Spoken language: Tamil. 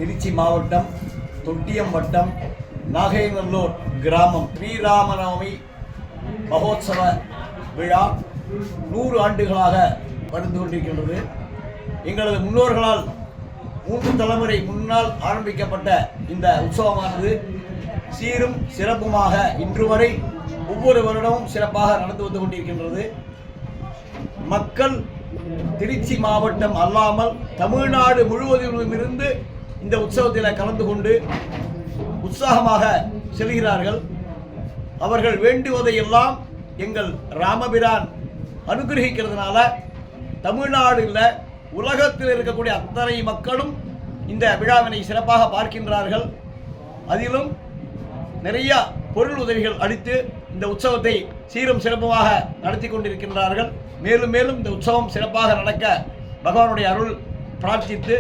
திருச்சி மாவட்டம் தொட்டியம் வட்டம் நாகைநல்லூர் கிராமம் ஸ்ரீராமநவமி மகோத்சவ விழா 100 ஆண்டுகளாக வந்து கொண்டிருக்கின்றது. எங்களது முன்னோர்களால் 3 தலைமுறை முன்னால் ஆரம்பிக்கப்பட்ட இந்த உற்சவமானது சீரும் சிறப்புமாக இன்று வரை ஒவ்வொரு வருடமும் சிறப்பாக நடந்து வந்து கொண்டிருக்கின்றது. மக்கள் திருச்சி மாவட்டம் அல்லாமல் தமிழ்நாடு முழுவதிலுமிருந்து இந்த உற்சவத்தில் கலந்து கொண்டு உற்சாகமாக செல்கிறார்கள். அவர்கள் வேண்டுவதையெல்லாம் எங்கள் ராமபிரான் அனுகிரகிக்கிறதுனால தமிழ்நாடு இல்லை, உலகத்தில் இருக்கக்கூடிய அத்தனை மக்களும் இந்த விழாவினை சிறப்பாக பார்க்கின்றார்கள். அதிலும் நிறைய பொருள் உதவிகள் அளித்து இந்த உற்சவத்தை சீரும் சிறப்புமாக நடத்தி கொண்டிருக்கின்றார்கள். மேலும் மேலும் இந்த உற்சவம் சிறப்பாக நடக்க பகவானுடைய அருள் பிரார்த்தித்து